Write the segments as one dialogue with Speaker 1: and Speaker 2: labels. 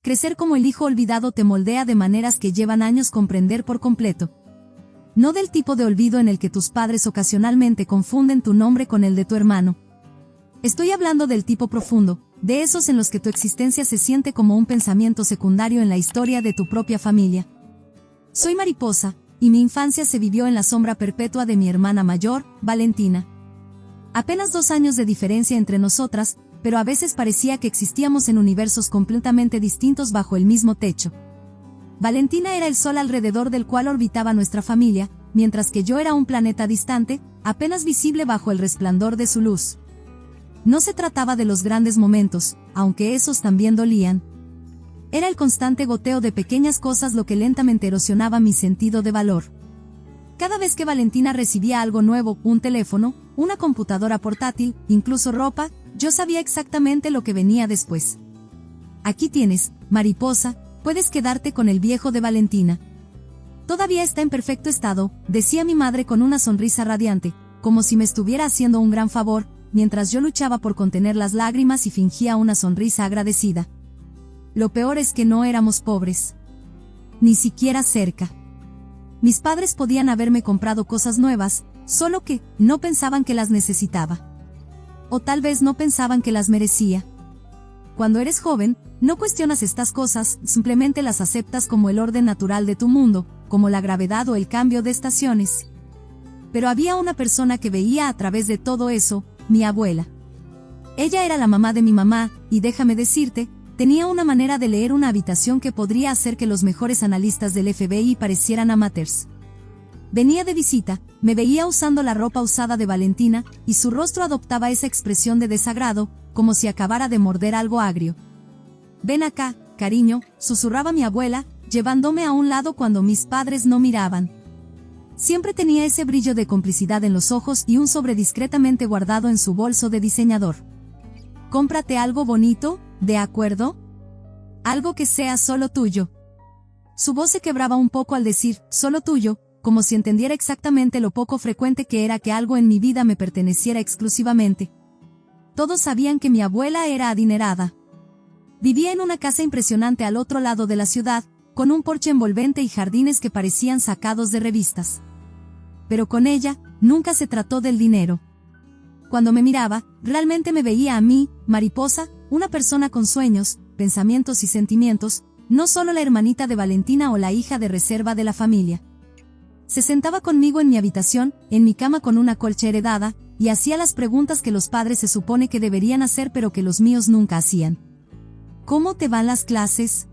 Speaker 1: crecer como el hijo olvidado te moldea de maneras que llevan años comprender por completo. No del tipo de olvido en el que tus padres ocasionalmente confunden tu nombre con el de tu hermano. Estoy hablando del tipo profundo, de esos en los que tu existencia se siente como un pensamiento secundario en la historia de tu propia familia. Soy Mariposa, y mi infancia se vivió en la sombra perpetua de mi hermana mayor, Valentina. Apenas 2 años de diferencia entre nosotras, pero a veces parecía que existíamos en universos completamente distintos bajo el mismo techo. Valentina era el sol alrededor del cual orbitaba nuestra familia, mientras que yo era un planeta distante, apenas visible bajo el resplandor de su luz. No se trataba de los grandes momentos, aunque esos también dolían. Era el constante goteo de pequeñas cosas lo que lentamente erosionaba mi sentido de valor. Cada vez que Valentina recibía algo nuevo, un teléfono, una computadora portátil, incluso ropa, yo sabía exactamente lo que venía después. Aquí tienes, Mariposa, puedes quedarte con el viejo de Valentina. Todavía está en perfecto estado, decía mi madre con una sonrisa radiante, como si me estuviera haciendo un gran favor, mientras yo luchaba por contener las lágrimas y fingía una sonrisa agradecida. Lo peor es que no éramos pobres. Ni siquiera cerca. Mis padres podían haberme comprado cosas nuevas, solo que no pensaban que las necesitaba. O tal vez no pensaban que las merecía. Cuando eres joven, no cuestionas estas cosas, simplemente las aceptas como el orden natural de tu mundo, como la gravedad o el cambio de estaciones. Pero había una persona que veía a través de todo eso, mi abuela. Ella era la mamá de mi mamá, y déjame decirte, tenía una manera de leer una habitación que podría hacer que los mejores analistas del FBI parecieran amateurs. Venía de visita, me veía usando la ropa usada de Valentina, y su rostro adoptaba esa expresión de desagrado, como si acabara de morder algo agrio. «Ven acá, cariño», susurraba mi abuela, llevándome a un lado cuando mis padres no miraban. Siempre tenía ese brillo de complicidad en los ojos y un sobre discretamente guardado en su bolso de diseñador. «Cómprate algo bonito, ¿de acuerdo? Algo que sea solo tuyo». Su voz se quebraba un poco al decir «solo tuyo», como si entendiera exactamente lo poco frecuente que era que algo en mi vida me perteneciera exclusivamente. Todos sabían que mi abuela era adinerada. Vivía en una casa impresionante al otro lado de la ciudad, con un porche envolvente y jardines que parecían sacados de revistas. Pero con ella, nunca se trató del dinero. Cuando me miraba, realmente me veía a mí, Mariposa, una persona con sueños, pensamientos y sentimientos, no solo la hermanita de Valentina o la hija de reserva de la familia. Se sentaba conmigo en mi habitación, en mi cama con una colcha heredada, y hacía las preguntas que los padres se supone que deberían hacer pero que los míos nunca hacían. ¿Cómo te van las clases?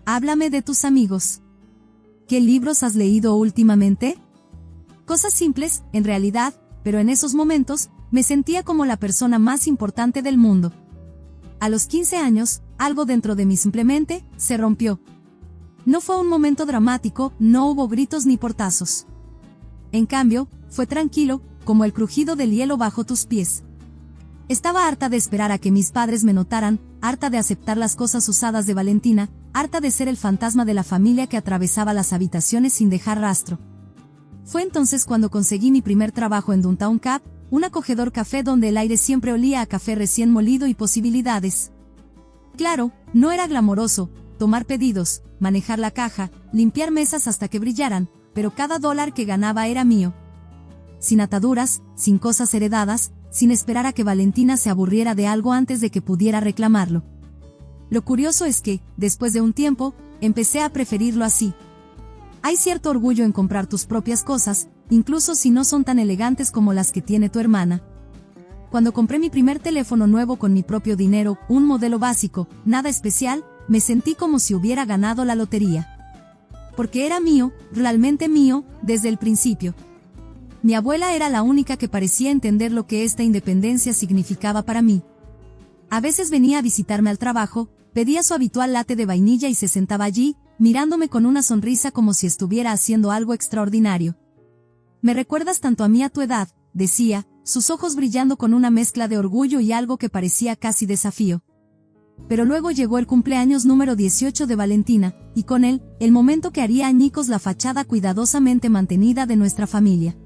Speaker 1: Háblame de tus amigos. ¿Qué libros has leído últimamente? Cosas simples, en realidad, pero en esos momentos, me sentía como la persona más importante del mundo. A los 15 años, algo dentro de mí simplemente se rompió. No fue un momento dramático, no hubo gritos ni portazos. En cambio, fue tranquilo, como el crujido del hielo bajo tus pies. Estaba harta de esperar a que mis padres me notaran, harta de aceptar las cosas usadas de Valentina, harta de ser el fantasma de la familia que atravesaba las habitaciones sin dejar rastro. Fue entonces cuando conseguí mi primer trabajo en Downtown Cap, un acogedor café donde el aire siempre olía a café recién molido y posibilidades. Claro, no era glamoroso, tomar pedidos, manejar la caja, limpiar mesas hasta que brillaran, pero cada dólar que ganaba era mío. Sin ataduras, sin cosas heredadas, sin esperar a que Valentina se aburriera de algo antes de que pudiera reclamarlo. Lo curioso es que, después de un tiempo, empecé a preferirlo así. Hay cierto orgullo en comprar tus propias cosas, incluso si no son tan elegantes como las que tiene tu hermana. Cuando compré mi primer teléfono nuevo con mi propio dinero, un modelo básico, nada especial, me sentí como si hubiera ganado la lotería. Porque era mío, realmente mío, desde el principio. Mi abuela era la única que parecía entender lo que esta independencia significaba para mí. A veces venía a visitarme al trabajo, pedía su habitual latte de vainilla y se sentaba allí, mirándome con una sonrisa como si estuviera haciendo algo extraordinario. «Me recuerdas tanto a mí a tu edad», decía, sus ojos brillando con una mezcla de orgullo y algo que parecía casi desafío. Pero luego llegó el cumpleaños número 18 de Valentina, y con él, el momento que haría añicos la fachada cuidadosamente mantenida de nuestra familia.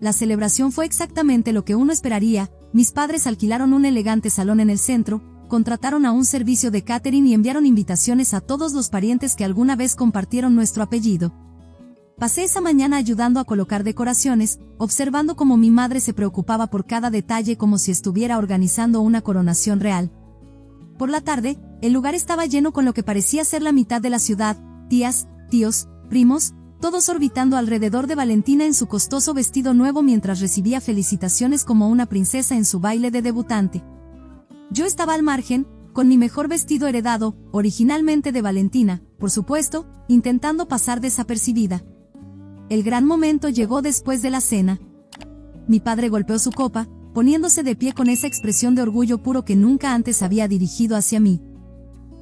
Speaker 1: La celebración fue exactamente lo que uno esperaría. Mis padres alquilaron un elegante salón en el centro, contrataron a un servicio de catering y enviaron invitaciones a todos los parientes que alguna vez compartieron nuestro apellido. Pasé esa mañana ayudando a colocar decoraciones, observando cómo mi madre se preocupaba por cada detalle como si estuviera organizando una coronación real. Por la tarde, el lugar estaba lleno con lo que parecía ser la mitad de la ciudad, tías, tíos, primos, todos orbitando alrededor de Valentina en su costoso vestido nuevo mientras recibía felicitaciones como una princesa en su baile de debutante. Yo estaba al margen, con mi mejor vestido heredado, originalmente de Valentina, por supuesto, intentando pasar desapercibida. El gran momento llegó después de la cena. Mi padre golpeó su copa, poniéndose de pie con esa expresión de orgullo puro que nunca antes había dirigido hacia mí.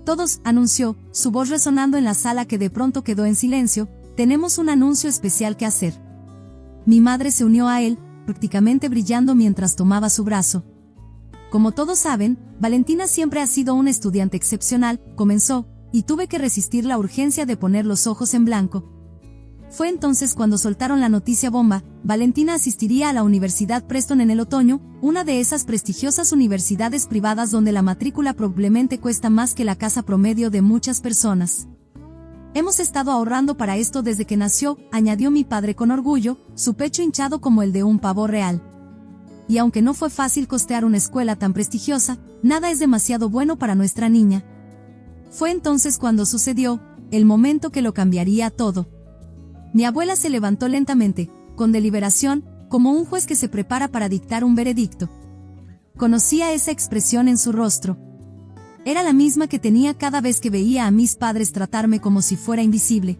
Speaker 1: Todos, anunció, su voz resonando en la sala que de pronto quedó en silencio, tenemos un anuncio especial que hacer. Mi madre se unió a él, prácticamente brillando mientras tomaba su brazo. Como todos saben, Valentina siempre ha sido una estudiante excepcional, comenzó, y tuve que resistir la urgencia de poner los ojos en blanco. Fue entonces cuando soltaron la noticia bomba: Valentina asistiría a la Universidad Preston en el otoño, una de esas prestigiosas universidades privadas donde la matrícula probablemente cuesta más que la casa promedio de muchas personas. Hemos estado ahorrando para esto desde que nació, añadió mi padre con orgullo, su pecho hinchado como el de un pavo real. Y aunque no fue fácil costear una escuela tan prestigiosa, nada es demasiado bueno para nuestra niña. Fue entonces cuando sucedió, el momento que lo cambiaría todo. Mi abuela se levantó lentamente, con deliberación, como un juez que se prepara para dictar un veredicto. Conocía esa expresión en su rostro. Era la misma que tenía cada vez que veía a mis padres tratarme como si fuera invisible.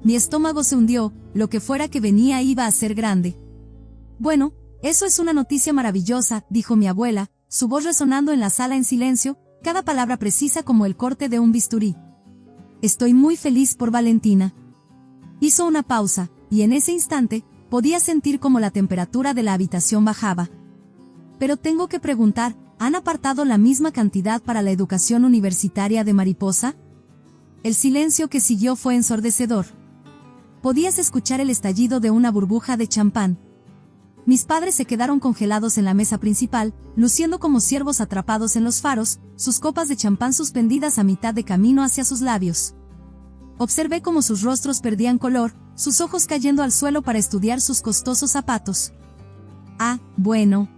Speaker 1: Mi estómago se hundió, lo que fuera que venía iba a ser grande. Bueno, eso es una noticia maravillosa, dijo mi abuela, su voz resonando en la sala en silencio, cada palabra precisa como el corte de un bisturí. Estoy muy feliz por Valentina. Hizo una pausa, y en ese instante, podía sentir como la temperatura de la habitación bajaba. Pero tengo que preguntar, ¿han apartado la misma cantidad para la educación universitaria de Mariposa? El silencio que siguió fue ensordecedor. Podías escuchar el estallido de una burbuja de champán. Mis padres se quedaron congelados en la mesa principal, luciendo como ciervos atrapados en los faros, sus copas de champán suspendidas a mitad de camino hacia sus labios. Observé cómo sus rostros perdían color, sus ojos cayendo al suelo para estudiar sus costosos zapatos. Ah, bueno.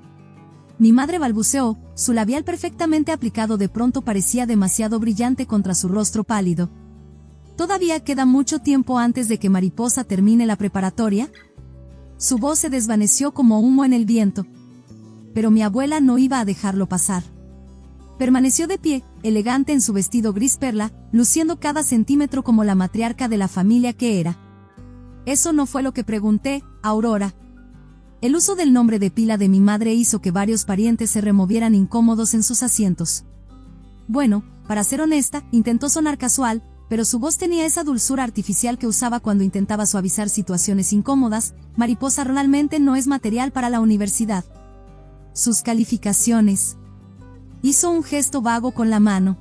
Speaker 1: Mi madre balbuceó, su labial perfectamente aplicado de pronto parecía demasiado brillante contra su rostro pálido. ¿Todavía queda mucho tiempo antes de que Mariposa termine la preparatoria? Su voz se desvaneció como humo en el viento. Pero mi abuela no iba a dejarlo pasar. Permaneció de pie, elegante en su vestido gris perla, luciendo cada centímetro como la matriarca de la familia que era. Eso no fue lo que pregunté, Aurora. El uso del nombre de pila de mi madre hizo que varios parientes se removieran incómodos en sus asientos. Bueno, para ser honesta, intentó sonar casual, pero su voz tenía esa dulzura artificial que usaba cuando intentaba suavizar situaciones incómodas. Mariposa realmente no es material para la universidad. Sus calificaciones. Hizo un gesto vago con la mano.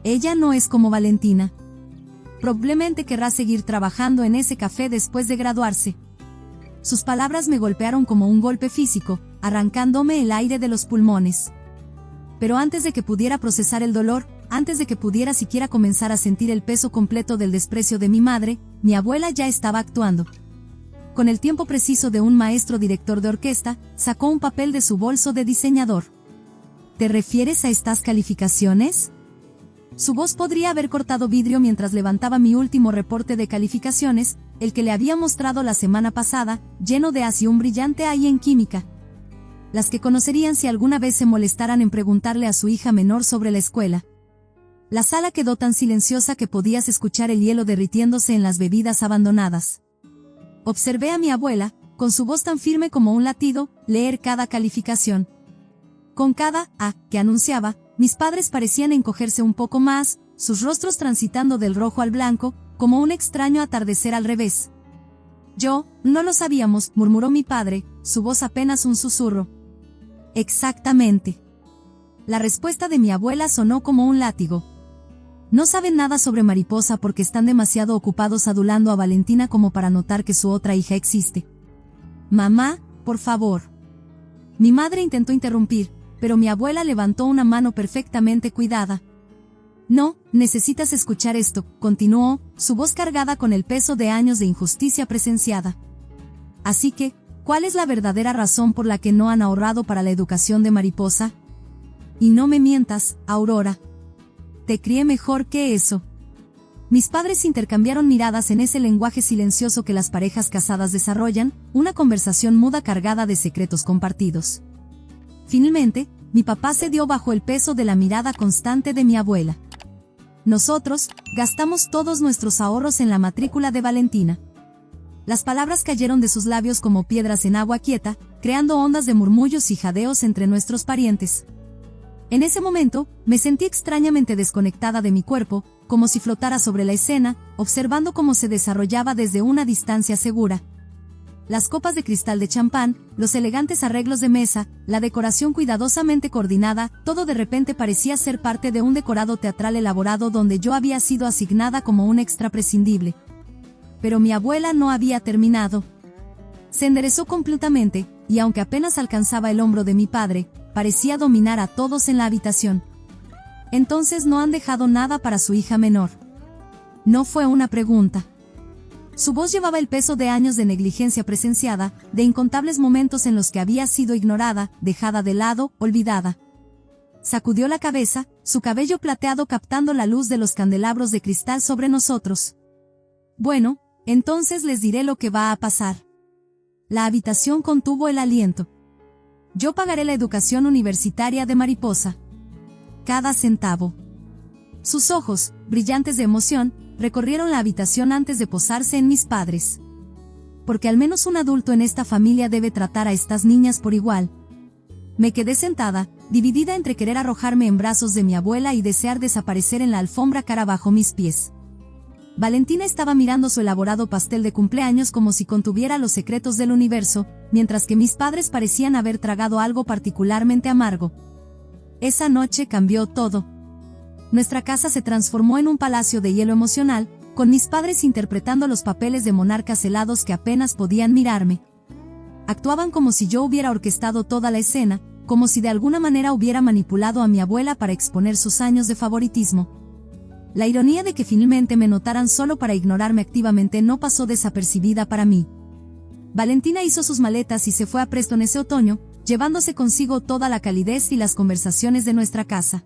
Speaker 1: Ella no es como Valentina. Probablemente querrá seguir trabajando en ese café después de graduarse. Sus palabras me golpearon como un golpe físico, arrancándome el aire de los pulmones. Pero antes de que pudiera procesar el dolor, antes de que pudiera siquiera comenzar a sentir el peso completo del desprecio de mi madre, mi abuela ya estaba actuando. Con el tiempo preciso de un maestro director de orquesta, sacó un papel de su bolso de diseñador. ¿Te refieres a estas calificaciones? Su voz podría haber cortado vidrio mientras levantaba mi último reporte de calificaciones, el que le había mostrado la semana pasada, lleno de así un brillante A en química. Las que conocerían si alguna vez se molestaran en preguntarle a su hija menor sobre la escuela. La sala quedó tan silenciosa que podías escuchar el hielo derritiéndose en las bebidas abandonadas. Observé a mi abuela, con su voz tan firme como un latido, leer cada calificación. Con cada A que anunciaba, mis padres parecían encogerse un poco más, sus rostros transitando del rojo al blanco, como un extraño atardecer al revés. No lo sabíamos, murmuró mi padre, su voz apenas un susurro. Exactamente. La respuesta de mi abuela sonó como un látigo. No saben nada sobre Mariposa porque están demasiado ocupados adulando a Valentina como para notar que su otra hija existe. Mamá, por favor. Mi madre intentó interrumpir, pero mi abuela levantó una mano perfectamente cuidada. No, necesitas escuchar esto, continuó, su voz cargada con el peso de años de injusticia presenciada. Así que, ¿cuál es la verdadera razón por la que no han ahorrado para la educación de Mariposa? Y no me mientas, Aurora. Te crié mejor que eso. Mis padres intercambiaron miradas en ese lenguaje silencioso que las parejas casadas desarrollan, una conversación muda cargada de secretos compartidos. Finalmente, mi papá cedió bajo el peso de la mirada constante de mi abuela. Nosotros, gastamos todos nuestros ahorros en la matrícula de Valentina. Las palabras cayeron de sus labios como piedras en agua quieta, creando ondas de murmullos y jadeos entre nuestros parientes. En ese momento, me sentí extrañamente desconectada de mi cuerpo, como si flotara sobre la escena, observando cómo se desarrollaba desde una distancia segura. Las copas de cristal de champán, los elegantes arreglos de mesa, la decoración cuidadosamente coordinada, todo de repente parecía ser parte de un decorado teatral elaborado donde yo había sido asignada como un extra prescindible. Pero mi abuela no había terminado. Se enderezó completamente, y aunque apenas alcanzaba el hombro de mi padre, parecía dominar a todos en la habitación. Entonces no han dejado nada para su hija menor. No fue una pregunta. Su voz llevaba el peso de años de negligencia presenciada, de incontables momentos en los que había sido ignorada, dejada de lado, olvidada. Sacudió la cabeza, su cabello plateado captando la luz de los candelabros de cristal sobre nosotros. Bueno, entonces les diré lo que va a pasar. La habitación contuvo el aliento. Yo pagaré la educación universitaria de Mariposa. Cada centavo. Sus ojos, brillantes de emoción, recorrieron la habitación antes de posarse en mis padres. Porque al menos un adulto en esta familia debe tratar a estas niñas por igual. Me quedé sentada, dividida entre querer arrojarme en brazos de mi abuela y desear desaparecer en la alfombra cara bajo mis pies. Valentina estaba mirando su elaborado pastel de cumpleaños como si contuviera los secretos del universo, mientras que mis padres parecían haber tragado algo particularmente amargo. Esa noche cambió todo. Nuestra casa se transformó en un palacio de hielo emocional, con mis padres interpretando los papeles de monarcas helados que apenas podían mirarme. Actuaban como si yo hubiera orquestado toda la escena, como si de alguna manera hubiera manipulado a mi abuela para exponer sus años de favoritismo. La ironía de que finalmente me notaran solo para ignorarme activamente no pasó desapercibida para mí. Valentina hizo sus maletas y se fue a Preston ese otoño, llevándose consigo toda la calidez y las conversaciones de nuestra casa.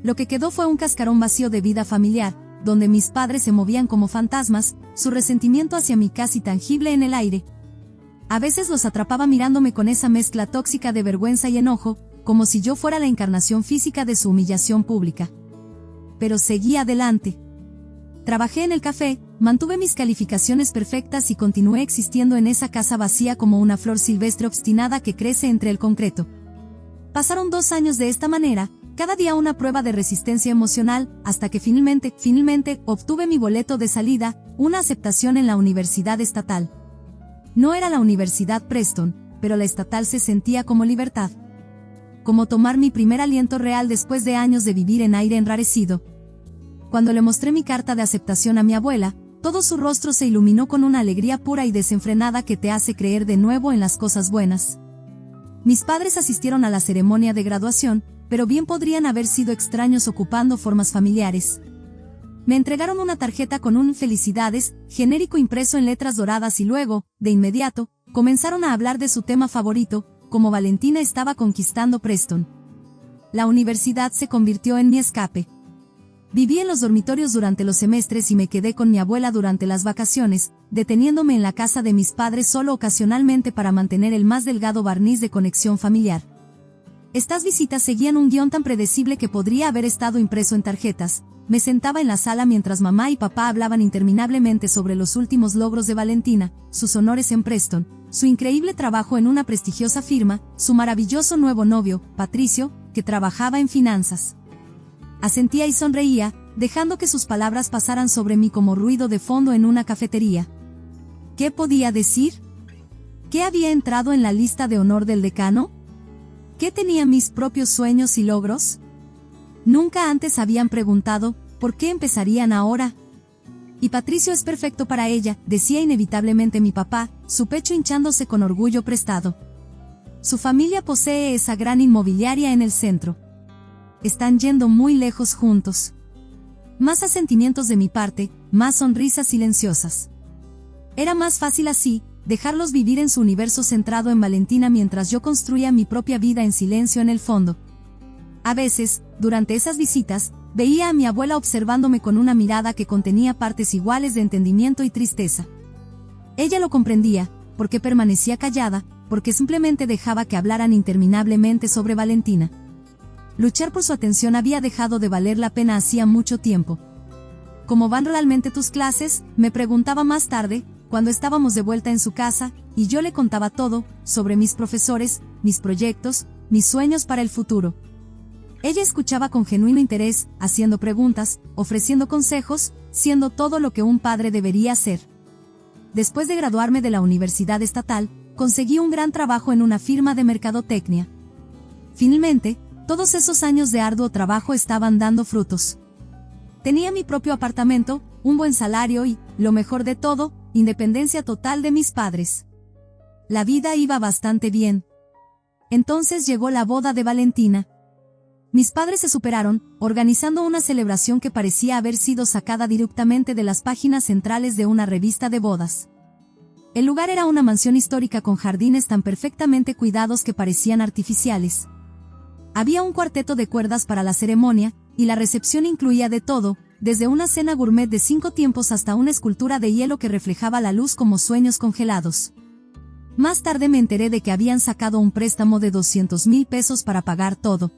Speaker 1: Lo que quedó fue un cascarón vacío de vida familiar, donde mis padres se movían como fantasmas, su resentimiento hacia mí casi tangible en el aire. A veces los atrapaba mirándome con esa mezcla tóxica de vergüenza y enojo, como si yo fuera la encarnación física de su humillación pública. Pero seguí adelante. Trabajé en el café, mantuve mis calificaciones perfectas y continué existiendo en esa casa vacía como una flor silvestre obstinada que crece entre el concreto. Pasaron 2 años de esta manera, cada día una prueba de resistencia emocional, hasta que finalmente, obtuve mi boleto de salida, una aceptación en la universidad estatal. No era la Universidad Preston, pero la estatal se sentía como libertad. Como tomar mi primer aliento real después de años de vivir en aire enrarecido. Cuando le mostré mi carta de aceptación a mi abuela, todo su rostro se iluminó con una alegría pura y desenfrenada que te hace creer de nuevo en las cosas buenas. Mis padres asistieron a la ceremonia de graduación, pero bien podrían haber sido extraños ocupando formas familiares. Me entregaron una tarjeta con un "Felicidades" genérico impreso en letras doradas y luego, de inmediato, comenzaron a hablar de su tema favorito, como Valentina estaba conquistando Preston. La universidad se convirtió en mi escape. Viví en los dormitorios durante los semestres y me quedé con mi abuela durante las vacaciones, deteniéndome en la casa de mis padres solo ocasionalmente para mantener el más delgado barniz de conexión familiar. Estas visitas seguían un guión tan predecible que podría haber estado impreso en tarjetas. Me sentaba en la sala mientras mamá y papá hablaban interminablemente sobre los últimos logros de Valentina, sus honores en Preston, su increíble trabajo en una prestigiosa firma, su maravilloso nuevo novio, Patricio, que trabajaba en finanzas. Asentía y sonreía, dejando que sus palabras pasaran sobre mí como ruido de fondo en una cafetería. ¿Qué podía decir? ¿Qué había entrado en la lista de honor del decano? ¿Qué tenía mis propios sueños y logros? Nunca antes habían preguntado, ¿por qué empezarían ahora? Y Patricio es perfecto para ella, decía inevitablemente mi papá, su pecho hinchándose con orgullo prestado. Su familia posee esa gran inmobiliaria en el centro. Están yendo muy lejos juntos. Más asentimientos de mi parte, más sonrisas silenciosas. Era más fácil así, dejarlos vivir en su universo centrado en Valentina mientras yo construía mi propia vida en silencio en el fondo. A veces, durante esas visitas, veía a mi abuela observándome con una mirada que contenía partes iguales de entendimiento y tristeza. Ella lo comprendía, porque permanecía callada, porque simplemente dejaba que hablaran interminablemente sobre Valentina. Luchar por su atención había dejado de valer la pena hacía mucho tiempo. ¿Cómo van realmente tus clases?, me preguntaba más tarde, cuando estábamos de vuelta en su casa, y yo le contaba todo, sobre mis profesores, mis proyectos, mis sueños para el futuro. Ella escuchaba con genuino interés, haciendo preguntas, ofreciendo consejos, siendo todo lo que un padre debería ser. Después de graduarme de la Universidad Estatal, conseguí un gran trabajo en una firma de mercadotecnia. Finalmente, todos esos años de arduo trabajo estaban dando frutos. Tenía mi propio apartamento, un buen salario y, lo mejor de todo, independencia total de mis padres. La vida iba bastante bien. Entonces llegó la boda de Valentina. Mis padres se superaron, organizando una celebración que parecía haber sido sacada directamente de las páginas centrales de una revista de bodas. El lugar era una mansión histórica con jardines tan perfectamente cuidados que parecían artificiales. Había un cuarteto de cuerdas para la ceremonia, y la recepción incluía de todo, desde una cena gourmet de 5 tiempos hasta una escultura de hielo que reflejaba la luz como sueños congelados. Más tarde me enteré de que habían sacado un préstamo de 200,000 pesos para pagar todo.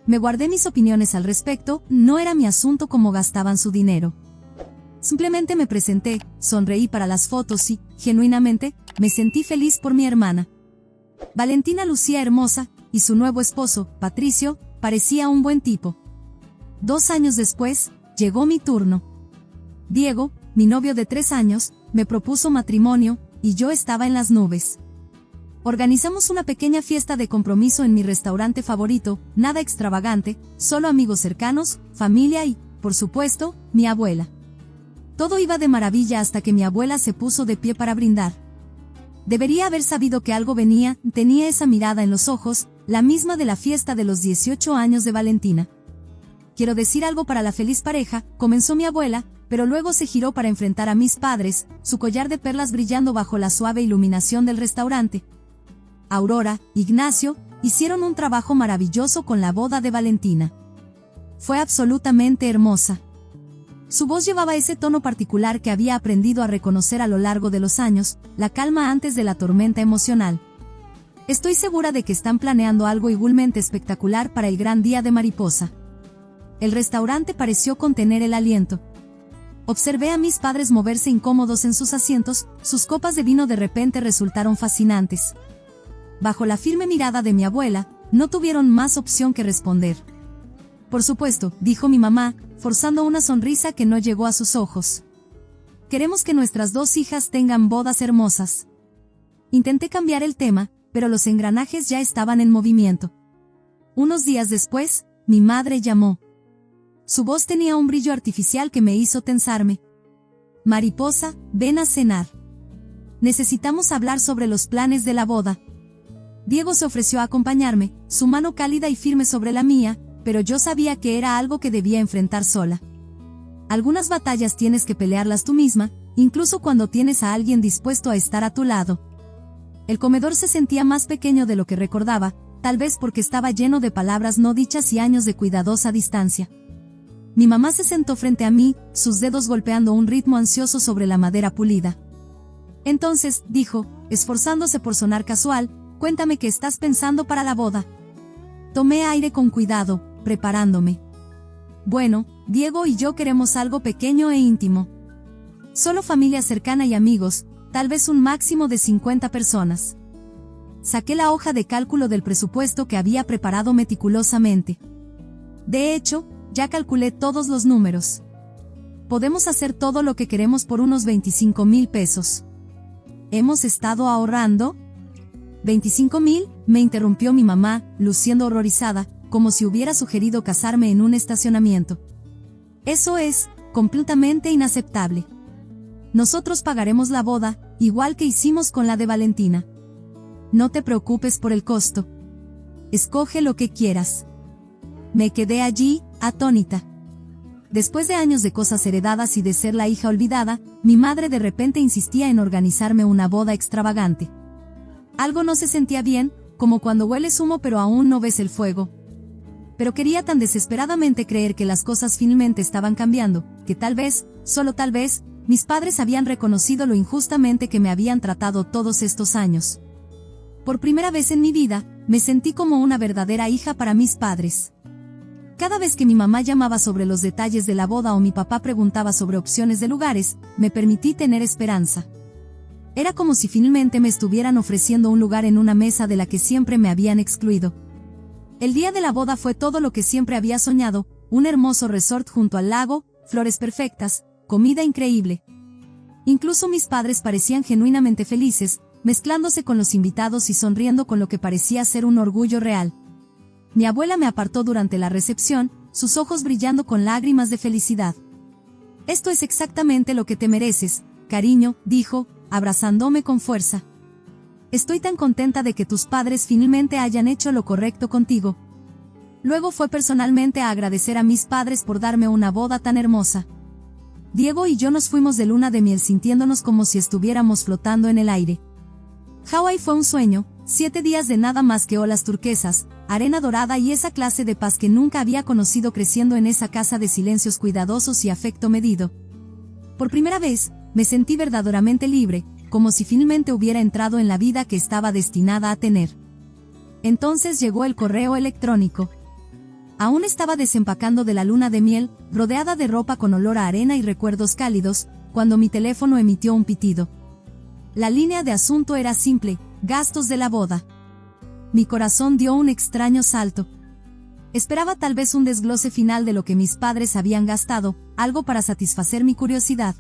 Speaker 1: Me guardé mis opiniones al respecto, no era mi asunto cómo gastaban su dinero. Simplemente me presenté, sonreí para las fotos y, genuinamente, me sentí feliz por mi hermana. Valentina lucía hermosa, y su nuevo esposo, Patricio, parecía un buen tipo. 2 años después, llegó mi turno. Diego, mi novio de 3 años, me propuso matrimonio, y yo estaba en las nubes. Organizamos una pequeña fiesta de compromiso en mi restaurante favorito, nada extravagante, solo amigos cercanos, familia y, por supuesto, mi abuela. Todo iba de maravilla hasta que mi abuela se puso de pie para brindar. Debería haber sabido que algo venía, tenía esa mirada en los ojos, la misma de la fiesta de los 18 años de Valentina. Quiero decir algo para la feliz pareja, comenzó mi abuela, pero luego se giró para enfrentar a mis padres, su collar de perlas brillando bajo la suave iluminación del restaurante. Aurora, Ignacio, hicieron un trabajo maravilloso con la boda de Valentina. Fue absolutamente hermosa. Su voz llevaba ese tono particular que había aprendido a reconocer a lo largo de los años, la calma antes de la tormenta emocional. Estoy segura de que están planeando algo igualmente espectacular para el gran día de Mariposa. El restaurante pareció contener el aliento. Observé a mis padres moverse incómodos en sus asientos, sus copas de vino de repente resultaron fascinantes. Bajo la firme mirada de mi abuela, no tuvieron más opción que responder. Por supuesto, dijo mi mamá, forzando una sonrisa que no llegó a sus ojos. Queremos que nuestras 2 hijas tengan bodas hermosas. Intenté cambiar el tema, pero los engranajes ya estaban en movimiento. Unos días después, mi madre llamó. Su voz tenía un brillo artificial que me hizo tensarme. Mariposa, ven a cenar. Necesitamos hablar sobre los planes de la boda. Diego se ofreció a acompañarme, su mano cálida y firme sobre la mía, pero yo sabía que era algo que debía enfrentar sola. Algunas batallas tienes que pelearlas tú misma, incluso cuando tienes a alguien dispuesto a estar a tu lado. El comedor se sentía más pequeño de lo que recordaba, tal vez porque estaba lleno de palabras no dichas y años de cuidadosa distancia. Mi mamá se sentó frente a mí, sus dedos golpeando un ritmo ansioso sobre la madera pulida. Entonces, dijo, esforzándose por sonar casual, cuéntame qué estás pensando para la boda. Tomé aire con cuidado, preparándome. Bueno, Diego y yo queremos algo pequeño e íntimo. Solo familia cercana y amigos, tal vez un máximo de 50 personas. Saqué la hoja de cálculo del presupuesto que había preparado meticulosamente. De hecho, ya calculé todos los números. Podemos hacer todo lo que queremos por unos 25,000 pesos. ¿Hemos estado ahorrando? ¿25,000? Me interrumpió mi mamá, luciendo horrorizada, como si hubiera sugerido casarme en un estacionamiento. Eso es completamente inaceptable. Nosotros pagaremos la boda, igual que hicimos con la de Valentina. no te preocupes por el costo. Escoge lo que quieras. Me quedé allí, atónita. Después de años de cosas heredadas y de ser la hija olvidada, mi madre de repente insistía en organizarme una boda extravagante. Algo no se sentía bien, como cuando hueles humo pero aún no ves el fuego. Pero quería tan desesperadamente creer que las cosas finalmente estaban cambiando, que tal vez, solo tal vez, mis padres habían reconocido lo injustamente que me habían tratado todos estos años. Por primera vez en mi vida, me sentí como una verdadera hija para mis padres. Cada vez que mi mamá llamaba sobre los detalles de la boda o mi papá preguntaba sobre opciones de lugares, me permití tener esperanza. Era como si finalmente me estuvieran ofreciendo un lugar en una mesa de la que siempre me habían excluido. El día de la boda fue todo lo que siempre había soñado, un hermoso resort junto al lago, flores perfectas, comida increíble. Incluso mis padres parecían genuinamente felices, mezclándose con los invitados y sonriendo con lo que parecía ser un orgullo real. Mi abuela me apartó durante la recepción, sus ojos brillando con lágrimas de felicidad. «Esto es exactamente lo que te mereces, cariño», dijo, abrazándome con fuerza. «Estoy tan contenta de que tus padres finalmente hayan hecho lo correcto contigo». Luego fue personalmente a agradecer a mis padres por darme una boda tan hermosa. Diego y yo nos fuimos de luna de miel sintiéndonos como si estuviéramos flotando en el aire. Hawái fue un sueño, 7 días de nada más que olas turquesas, arena dorada y esa clase de paz que nunca había conocido creciendo en esa casa de silencios cuidadosos y afecto medido. Por primera vez, me sentí verdaderamente libre, como si finalmente hubiera entrado en la vida que estaba destinada a tener. Entonces llegó el correo electrónico. Aún estaba desempacando de la luna de miel, rodeada de ropa con olor a arena y recuerdos cálidos, cuando mi teléfono emitió un pitido. La línea de asunto era simple: gastos de la boda. Mi corazón dio un extraño salto. Esperaba tal vez un desglose final de lo que mis padres habían gastado, algo para satisfacer mi curiosidad.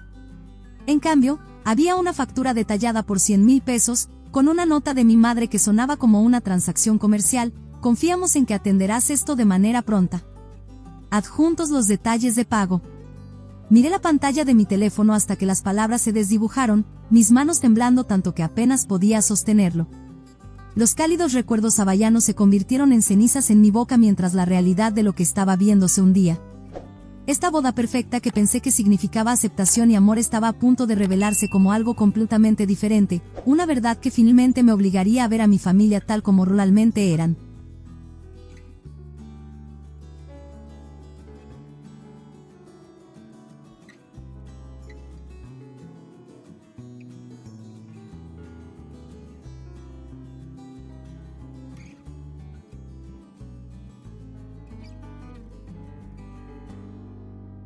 Speaker 1: En cambio, había una factura detallada por 100,000 pesos, con una nota de mi madre que sonaba como una transacción comercial: «Confiamos en que atenderás esto de manera pronta. Adjuntos los detalles de pago». Miré la pantalla de mi teléfono hasta que las palabras se desdibujaron, mis manos temblando tanto que apenas podía sostenerlo. Los cálidos recuerdos hawaianos se convirtieron en cenizas en mi boca mientras la realidad de lo que estaba viéndose hundía. Esta boda perfecta que pensé que significaba aceptación y amor estaba a punto de revelarse como algo completamente diferente, una verdad que finalmente me obligaría a ver a mi familia tal como realmente eran.